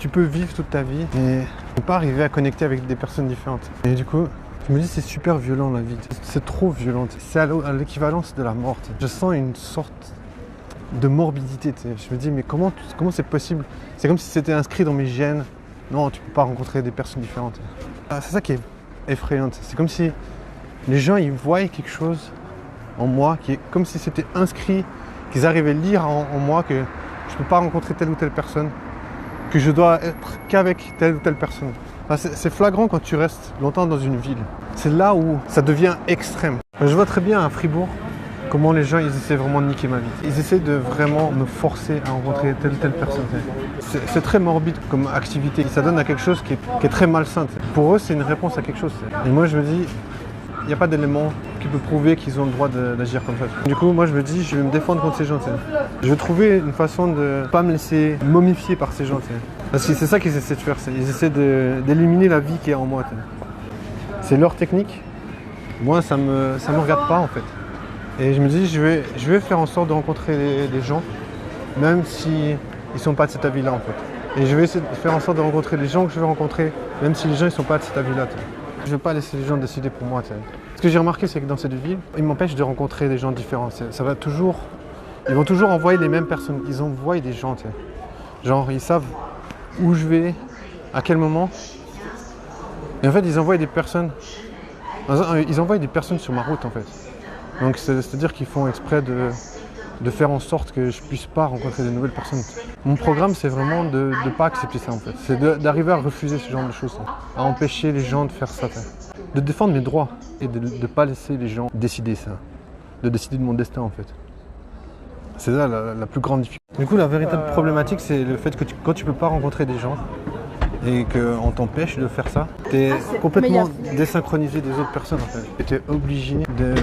tu peux vivre toute ta vie et ne pas arriver à connecter avec des personnes différentes. Et du coup, je me dis c'est super violent la vie. C'est trop violent. C'est à l'équivalence de la mort. Je sens une sorte de morbidité. Je me dis mais comment c'est possible? C'est comme si c'était inscrit dans mes gènes. Non, tu peux pas rencontrer des personnes différentes. C'est ça qui est effrayant. C'est comme si les gens ils voient quelque chose en moi qui est comme si c'était inscrit, qu'ils arrivaient à lire en moi que je peux pas rencontrer telle ou telle personne, que je dois être qu'avec telle ou telle personne. C'est flagrant quand tu restes longtemps dans une ville. C'est là où ça devient extrême. Je vois très bien à Fribourg comment les gens ils essaient vraiment de niquer ma vie. Ils essaient de vraiment me forcer à rencontrer telle ou telle personne. C'est très morbide comme activité. Ça donne à quelque chose qui est très malsain. Pour eux, c'est une réponse à quelque chose. Et moi, je me dis, il n'y a pas d'élément qui peut prouver qu'ils ont le droit d'agir comme ça. Du coup, moi, je me dis, je vais me défendre contre ces gens. Je vais trouver une façon de ne pas me laisser momifier par ces gens. Parce que c'est ça qu'ils essaient de faire. Ils essaient d'éliminer la vie qui est en moi. C'est leur technique. Moi, ça me regarde pas, en fait. Et je me dis, je vais faire en sorte de rencontrer des gens, même s'ils ne sont pas de cet avis-là, en fait. Et je vais essayer de faire en sorte de rencontrer les gens que je veux rencontrer, même si les gens ne sont pas de cet avis-là. Je ne vais pas laisser les gens décider pour moi. Ce que j'ai remarqué, c'est que dans cette ville, ils m'empêchent de rencontrer des gens différents. Ça va toujours... Ils vont toujours envoyer les mêmes personnes. Ils envoient des gens. Genre, ils savent où je vais, à quel moment. Et en fait, ils envoient des personnes... Ils envoient des personnes sur ma route, en fait. Donc, c'est-à-dire qu'ils font exprès de faire en sorte que je ne puisse pas rencontrer de nouvelles personnes. Mon programme, c'est vraiment de ne pas accepter ça, en fait. C'est d'arriver à refuser ce genre de choses, à empêcher les gens de faire ça, de défendre mes droits et de ne pas laisser les gens décider ça, de décider de mon destin, en fait. C'est ça la plus grande difficulté. Du coup, la véritable problématique, c'est le fait que quand tu ne peux pas rencontrer des gens et qu'on t'empêche de faire ça, tu es complètement désynchronisé des autres personnes, en fait. Et tu es obligé de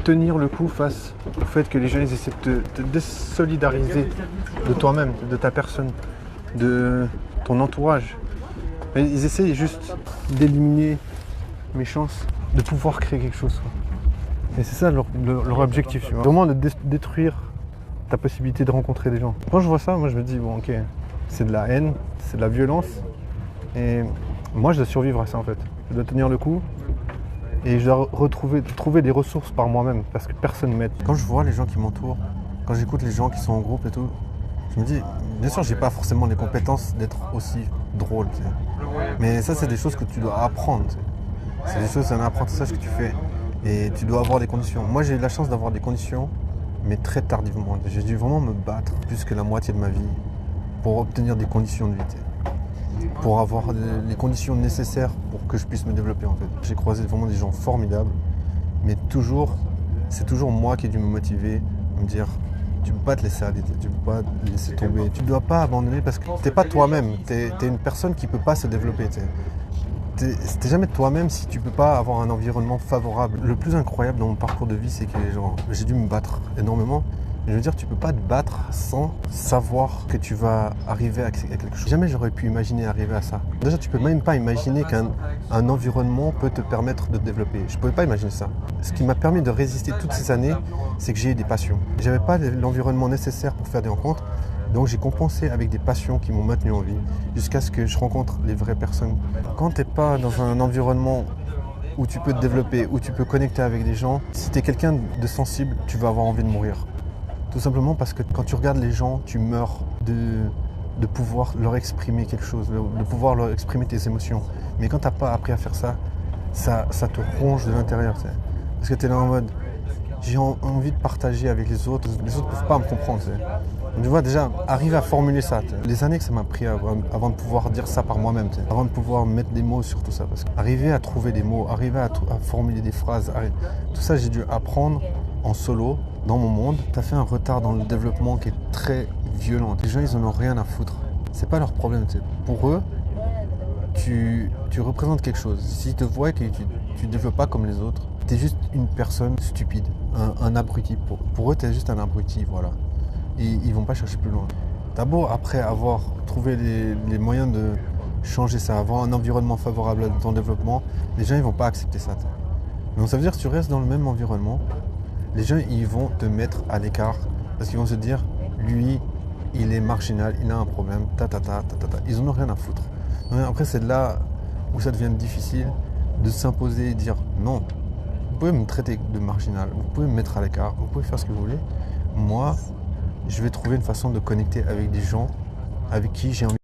tenir le coup face au fait que les gens ils essaient de te désolidariser de toi-même, de ta personne, de ton entourage. Et ils essaient juste d'éliminer mes chances de pouvoir créer quelque chose. Et c'est ça leur objectif, tu vois. Vraiment de détruire ta possibilité de rencontrer des gens. Quand je vois ça, moi je me dis, bon ok, c'est de la haine, c'est de la violence. Et moi je dois survivre à ça en fait. Je dois tenir le coup. Et je dois trouver des ressources par moi-même parce que personne ne m'aide. Quand je vois les gens qui m'entourent, quand j'écoute les gens qui sont en groupe et tout, je me dis, bien sûr, j'ai pas forcément les compétences d'être aussi drôle. Tu sais. Mais ça, c'est des choses que tu dois apprendre. Tu sais. C'est des choses, c'est un apprentissage que tu fais. Et tu dois avoir des conditions. Moi, j'ai eu la chance d'avoir des conditions, mais très tardivement. J'ai dû vraiment me battre plus que la moitié de ma vie pour obtenir des conditions de vie. Tu sais. Pour avoir les conditions nécessaires pour que je puisse me développer en fait. J'ai croisé vraiment des gens formidables, mais c'est toujours moi qui ai dû me motiver, me dire tu ne peux pas te laisser aller, tu ne peux pas te laisser tomber, tu ne dois pas abandonner parce que tu n'es pas toi-même, tu es une personne qui ne peut pas se développer. Tu n'es jamais toi-même si tu ne peux pas avoir un environnement favorable. Le plus incroyable dans mon parcours de vie, c'est que j'ai dû me battre énormément. Je veux dire, tu peux pas te battre sans savoir que tu vas arriver à quelque chose. Jamais j'aurais pu imaginer arriver à ça. Déjà, tu peux même pas imaginer qu'un environnement peut te permettre de te développer. Je pouvais pas imaginer ça. Ce qui m'a permis de résister toutes ces années, c'est que j'ai eu des passions. J'avais pas l'environnement nécessaire pour faire des rencontres, donc j'ai compensé avec des passions qui m'ont maintenu en vie, jusqu'à ce que je rencontre les vraies personnes. Quand t'es pas dans un environnement où tu peux te développer, où tu peux connecter avec des gens, si tu es quelqu'un de sensible, tu vas avoir envie de mourir. Tout simplement parce que quand tu regardes les gens, tu meurs de pouvoir leur exprimer quelque chose, de pouvoir leur exprimer tes émotions. Mais quand tu n'as pas appris à faire ça, ça te ronge de l'intérieur. T'sais. Parce que tu es là en mode, j'ai envie de partager avec les autres ne peuvent pas me comprendre. T'sais. Tu vois, déjà, arriver à formuler ça. T'sais. Les années que ça m'a pris avant de pouvoir dire ça par moi-même, t'sais. Avant de pouvoir mettre des mots sur tout ça. Parce qu'arriver à trouver des mots, arriver à formuler des phrases, tout ça, j'ai dû apprendre en solo, dans mon monde. Tu as fait un retard dans le développement qui est très violent. Les gens, ils en ont rien à foutre. C'est pas leur problème. T'sais. Pour eux, tu représentes quelque chose. S'ils te voient que tu ne développes pas comme les autres, tu es juste une personne stupide, un abruti. Pour eux, tu es juste un abruti, voilà. Et ils vont pas chercher plus loin. T'as beau, après avoir trouvé les moyens de changer ça, avoir un environnement favorable à ton développement, les gens, ils vont pas accepter ça. T'sais. Donc ça veut dire que tu restes dans le même environnement, les gens ils vont te mettre à l'écart parce qu'ils vont se dire lui il est marginal, il a un problème, Ils en ont rien à foutre. Après, c'est là où ça devient difficile de s'imposer et dire non, vous pouvez me traiter de marginal, vous pouvez me mettre à l'écart, vous pouvez faire ce que vous voulez. Moi, je vais trouver une façon de connecter avec des gens avec qui j'ai envie